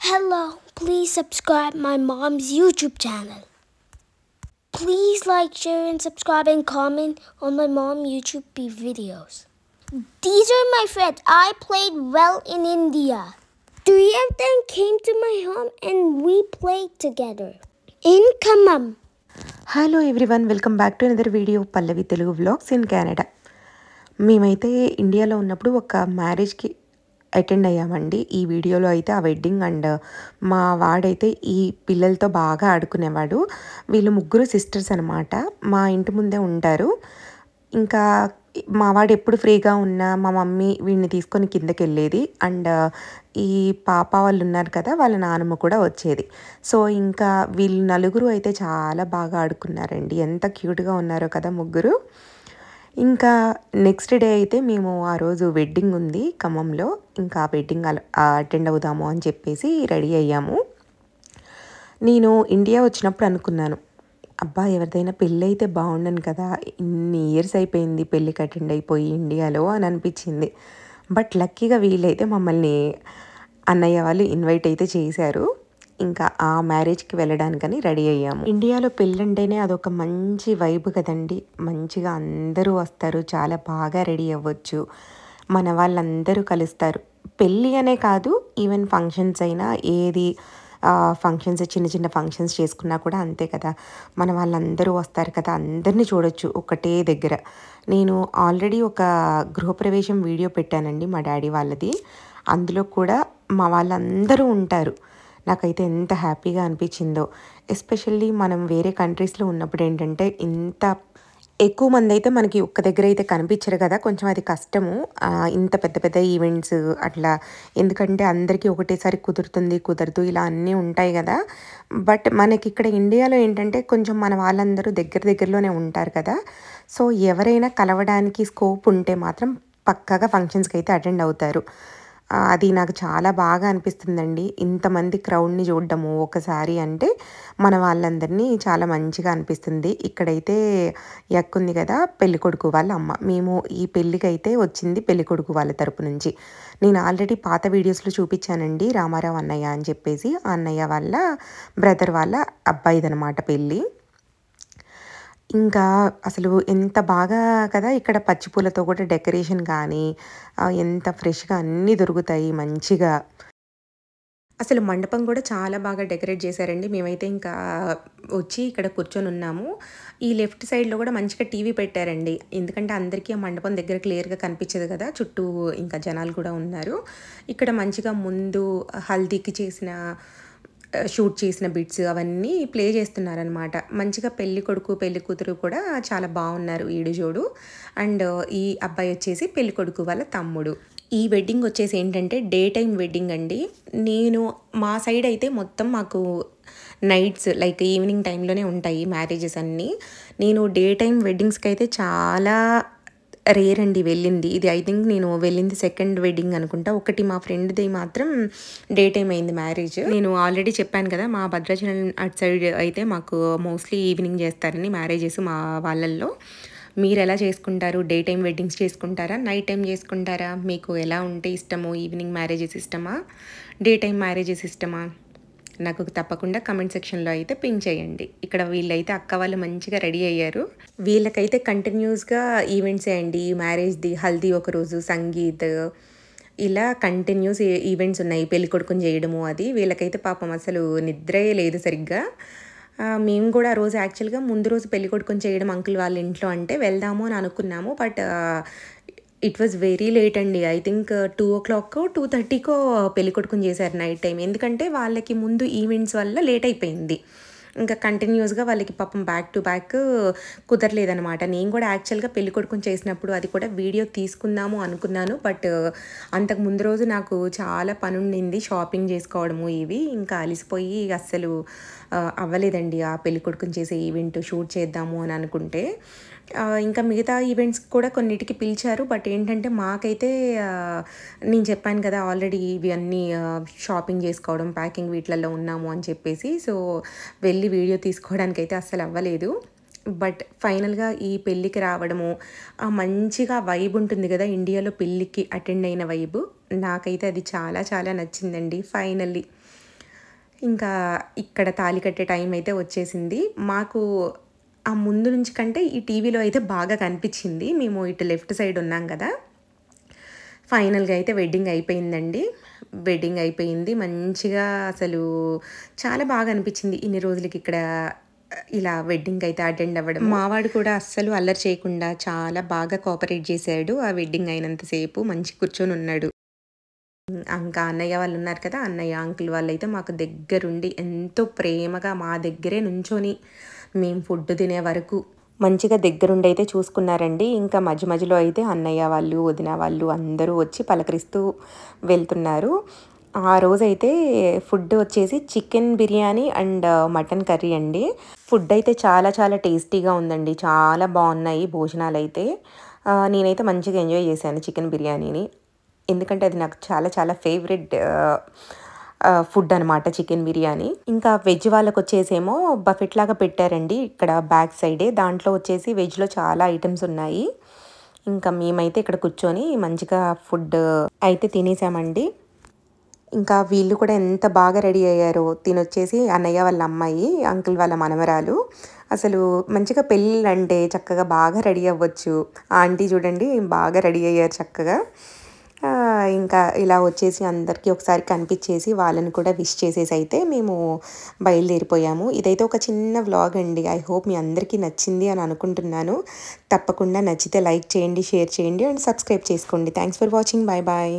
Hello, please subscribe my mom's YouTube channel. Please like, share and subscribe and comment on my mom YouTube videos. These are my friends. I played well in India. Three of them came to my home and we played together. In Khammam. Hello everyone welcome back to another video Pallavi Telugu vlogs in Canada. మేమైతే ఇండియాలో ఉన్నప్పుడు ఒక మ్యారేజ్కి attend అయ్యామండి. ఈ వీడియోలో అయితే ఆ wedding and మా వాడైతే ఈ పిల్లలతో బాగా ఆడుకునేవాడు. వీళ్ళు ముగ్గురు సిస్టర్స్ అనమాట. మా ఇంటి ముందే ఉంటారు. ఇంకా మా వాడు ఎప్పుడు ఫ్రీగా ఉన్నా మా మమ్మీ వీడిని తీసుకొని కిందకి వెళ్ళేది. అండ్ ఈ పాప వాళ్ళు ఉన్నారు కదా, వాళ్ళ నాన్నమ్మ కూడా వచ్చేది. సో ఇంకా వీళ్ళు నలుగురు అయితే చాలా బాగా ఆడుకున్నారండి. ఎంత క్యూట్గా ఉన్నారో కదా ముగ్గురు. ఇంకా నెక్స్ట్ డే అయితే మేము ఆ రోజు వెడ్డింగ్ ఉంది ఖమ్మంలో. ఇంకా వెడ్డింగ్ అటెండ్ అవుదాము అని చెప్పేసి రెడీ అయ్యాము. నేను ఇండియా వచ్చినప్పుడు అనుకున్నాను, అబ్బా ఎవరిదైనా పెళ్ళి అయితే బాగుండను కదా, ఇన్ని ఇయర్స్ అయిపోయింది పెళ్ళికి అటెండ్ అయిపోయి ఇండియాలో అని అనిపించింది. బట్ లక్కీగా వీళ్ళైతే మమ్మల్ని అన్నయ్య వాళ్ళు ఇన్వైట్ అయితే చేశారు. ఇంకా ఆ మ్యారేజ్కి వెళ్ళడానికని రెడీ అయ్యాము. ఇండియాలో పెళ్ళంటేనే అదొక మంచి వైబ్ కదండి. మంచిగా అందరూ వస్తారు, చాలా బాగా రెడీ అవ్వచ్చు, మన వాళ్ళందరూ కలుస్తారు. పెళ్ళి అనే కాదు, ఈవెన్ ఫంక్షన్స్ అయినా ఏది ఫంక్షన్స్ చిన్న చిన్న ఫంక్షన్స్ చేసుకున్నా కూడా అంతే కదా, మన వాళ్ళందరూ వస్తారు కదా, అందరినీ చూడొచ్చు ఒకటే దగ్గర. నేను ఆల్రెడీ ఒక గృహప్రవేశం వీడియో పెట్టానండి మా డాడీ వాళ్ళది. అందులో కూడా మా వాళ్ళందరూ ఉంటారు. నాకైతే ఎంత హ్యాపీగా అనిపించిందో. ఎస్పెషల్లీ మనం వేరే కంట్రీస్లో ఉన్నప్పుడు ఏంటంటే ఇంత ఎక్కువ మంది అయితే మనకి ఒక్క దగ్గర అయితే కనిపించరు కదా, కొంచెం అది కష్టము. ఇంత పెద్ద పెద్ద ఈవెంట్స్ అట్లా, ఎందుకంటే అందరికీ ఒకటేసారి కుదరదు, ఇలా అన్నీ ఉంటాయి కదా. బట్ మనకి ఇక్కడ ఇండియాలో ఏంటంటే కొంచెం మన వాళ్ళందరూ దగ్గరలోనే ఉంటారు కదా. సో ఎవరైనా కలవడానికి స్కోప్ ఉంటే మాత్రం పక్కాగా ఫంక్షన్స్కి అయితే అటెండ్ అవుతారు. అది నాకు చాలా బాగా అనిపిస్తుందండి. ఇంతమంది క్రౌడ్ని చూడడము ఒకసారి అంటే మన వాళ్ళందరినీ చాలా మంచిగా అనిపిస్తుంది. ఇక్కడైతే ఉంది కదా పెళ్ళికొడుకు వాళ్ళ అమ్మ. మేము ఈ పెళ్ళికైతే వచ్చింది పెళ్ళికొడుకు వాళ్ళ తరపు నుంచి. నేను ఆల్రెడీ పాత వీడియోస్లో చూపించానండి, రామారావు అన్నయ్య అని చెప్పేసి. ఆ అన్నయ్య వాళ్ళ బ్రదర్ వాళ్ళ అబ్బాయిదనమాట పెళ్ళి. ఇంకా అసలు ఎంత బాగా కదా, ఇక్కడ పచ్చిపూలతో కూడా డెకరేషన్ కానీ ఎంత ఫ్రెష్గా అన్నీ దొరుకుతాయి మంచిగా. అసలు మండపం కూడా చాలా బాగా డెకరేట్ చేశారండి. మేమైతే ఇంకా వచ్చి ఇక్కడ కూర్చొని ఉన్నాము. ఈ లెఫ్ట్ సైడ్లో కూడా మంచిగా టీవీ పెట్టారండి, ఎందుకంటే అందరికీ ఆ మండపం దగ్గర క్లియర్గా కనిపించదు కదా, చుట్టూ ఇంకా జనాలు కూడా ఉన్నారు. ఇక్కడ మంచిగా ముందు హల్దీకి షూట్ చేసిన బిట్స్ అవన్నీ ప్లే చేస్తున్నారనమాట. మంచిగా పెళ్లి కొడుకు పెళ్లి కూతురు కూడా చాలా బాగున్నారు ఈడు జోడు. అండ్ ఈ అబ్బాయి వచ్చేసి పెళ్లి కొడుకు వాళ్ళ తమ్ముడు. ఈ వెడ్డింగ్ వచ్చేసి ఏంటంటే డే టైం వెడ్డింగ్ అండి. మా సైడ్ అయితే మొత్తం మాకు నైట్స్ లైక్ ఈవినింగ్ టైంలోనే ఉంటాయి మ్యారేజెస్ అన్నీ. నేను డే టైం వెడ్డింగ్స్కి అయితే చాలా రేర్ అండి వెళ్ళింది. ఇది ఐ థింక్ నేను వెళ్ళింది సెకండ్ వెడ్డింగ్ అనుకుంటా. ఒకటి మా ఫ్రెండ్ది మాత్రం డే టైం అయింది మ్యారేజ్. నేను ఆల్రెడీ చెప్పాను కదా, మా భద్రాచలం అటు సైడ్ అయితే మాకు మోస్ట్లీ ఈవినింగ్ చేస్తారని మ్యారేజెస్ మా వాళ్ళల్లో. మీరు ఎలా చేసుకుంటారు? డే టైం వెడ్డింగ్స్ చేసుకుంటారా, నైట్ టైం చేసుకుంటారా? మీకు ఎలా ఉంటే ఇష్టమో, ఈవినింగ్ మ్యారేజెస్ ఇష్టమా, డే టైం మ్యారేజెస్ ఇష్టమా? నాకు తప్పకుండా కమెంట్ సెక్షన్లో అయితే పింక్ చేయండి. ఇక్కడ వీళ్ళైతే అక్క వాళ్ళు మంచిగా రెడీ అయ్యారు. వీళ్ళకైతే కంటిన్యూస్గా ఈవెంట్సే అండి. మ్యారేజ్ది హల్దీ ఒకరోజు, సంగీత్, ఇలా కంటిన్యూస్ ఈవెంట్స్ ఉన్నాయి. పెళ్ళికొడుకుని చేయడము అది. వీళ్ళకైతే పాపం అసలు నిద్రే లేదు సరిగ్గా. మేము కూడా ఆ రోజు యాక్చువల్గా ముందు రోజు పెళ్ళికొడుకుని చేయడం అంకుల్ వాళ్ళ ఇంట్లో అంటే వెళ్దాము అని అనుకున్నాము. But it was very late అండి. ఐ థింక్ 2:00 2:30కో పెళ్ళికొడుకుని చేశారు నైట్ టైం. ఎందుకంటే వాళ్ళకి ముందు ఈవెంట్స్ వల్ల లేట్ అయిపోయింది. ఇంకా కంటిన్యూస్గా వాళ్ళకి పాపం బ్యాక్ టు బ్యాక్ కుదరలేదనమాట. నేను కూడా యాక్చువల్గా పెళ్ళికొడుకుని చేసినప్పుడు అది కూడా వీడియో తీసుకుందాము అనుకున్నాను. బట్ అంతకు ముందు రోజు నాకు చాలా పని ఉండింది, షాపింగ్ చేసుకోవడము ఇవి. ఇంకా అలిసిపోయి అస్సలు అవ్వలేదండి ఆ పెళ్ళికొడుకుని చేసే ఈవెంట్ షూట్ చేద్దాము అని అనుకుంటే. ఇంకా మిగతా ఈవెంట్స్ కూడా కొన్నిటికి పిలిచారు. బట్ ఏంటంటే మాకైతే నేను చెప్పాను కదా ఆల్రెడీ, ఇవి అన్నీ షాపింగ్ చేసుకోవడం, ప్యాకింగ్ వీటిలలో ఉన్నాము అని చెప్పేసి. సో వెళ్ళి వీడియో తీసుకోవడానికి అయితే అస్సలు అవ్వలేదు. బట్ ఫైనల్గా ఈ పెళ్ళికి రావడము, మంచిగా వైబ్ ఉంటుంది కదా ఇండియాలో పెళ్ళికి అటెండ్ అయిన వైబ్, నాకైతే అది చాలా చాలా నచ్చిందండి. ఫైనల్లీ ఇంకా ఇక్కడ తాళి కట్టే టైం అయితే వచ్చేసింది. మాకు ఆ ముందు నుంచి కంటే ఈ టీవీలో అయితే బాగా కనిపించింది. మేము ఇటు లెఫ్ట్ సైడ్ ఉన్నాం కదా. ఫైనల్గా అయితే వెడ్డింగ్ అయిపోయిందండి. వెడ్డింగ్ అయిపోయింది మంచిగా. అసలు చాలా బాగా అనిపించింది ఇన్ని రోజులకి ఇక్కడ ఇలా వెడ్డింగ్ అయితే అటెండ్ అవ్వడం. మావాడు కూడా అస్సలు అల్లరి చేయకుండా చాలా బాగా కోఆపరేట్ చేశాడు. ఆ వెడ్డింగ్ అయినంతసేపు మంచి కూర్చొని ఉన్నాడు. ఇంకా అన్నయ్య వాళ్ళు ఉన్నారు కదా, అన్నయ్య అంకుల్ వాళ్ళు అయితే మాకు దగ్గరుండి ఎంతో ప్రేమగా మా దగ్గరే నుంచొని మేము ఫుడ్ తినే వరకు మంచిగా దగ్గరుండి అయితే చూసుకున్నారండి. ఇంకా మధ్య మధ్యలో అయితే అన్నయ్య వాళ్ళు వదిన వాళ్ళు అందరూ వచ్చి పలకరిస్తూ వెళ్తున్నారు. ఆ రోజైతే ఫుడ్ వచ్చేసి chicken biryani and mutton curry అండి. ఫుడ్ అయితే చాలా చాలా టేస్టీగా ఉందండి. చాలా బాగున్నాయి భోజనాలు అయితే. నేనైతే మంచిగా ఎంజాయ్ చేశాను చికెన్ బిర్యానీని. ఎందుకంటే అది నాకు చాలా చాలా ఫేవరెట్ ఫుడ్ అనమాట చికెన్ బిర్యానీ. ఇంకా వెజ్ వాళ్ళకి వచ్చేసేమో బఫెట్ లాగా పెట్టారండి ఇక్కడ బ్యాక్ సైడే. దాంట్లో వచ్చేసి వెజ్లో చాలా ఐటమ్స్ ఉన్నాయి. ఇంకా మేమైతే ఇక్కడ కూర్చొని మంచిగా ఫుడ్ అయితే తినేసామండి. ఇంకా వీళ్ళు కూడా ఎంత బాగా రెడీ అయ్యారో. తినొచ్చేసి అన్నయ్య వాళ్ళ అమ్మాయి, అంకుల్ వాళ్ళ మనవరాలు. అసలు మంచిగా పెళ్ళిళ్ళు అంటే చక్కగా బాగా రెడీ అవ్వచ్చు. ఆంటీ చూడండి బాగా రెడీ అయ్యారు చక్కగా. ఇంకా ఇలా వచ్చేసి అందరికీ ఒకసారి కనిపించేసి వాళ్ళని కూడా విష్ చేసేసి అయితే మేము బయలుదేరిపోయాము. ఇదైతే ఒక చిన్న వ్లాగ్ అండి. ఐ హోప్ మీ అందరికీ నచ్చింది అని అనుకుంటున్నాను. తప్పకుండా నచ్చితే లైక్ చేయండి, షేర్ చేయండి అండ్ సబ్స్క్రైబ్ చేసుకోండి. Thanks for watching. Bye bye.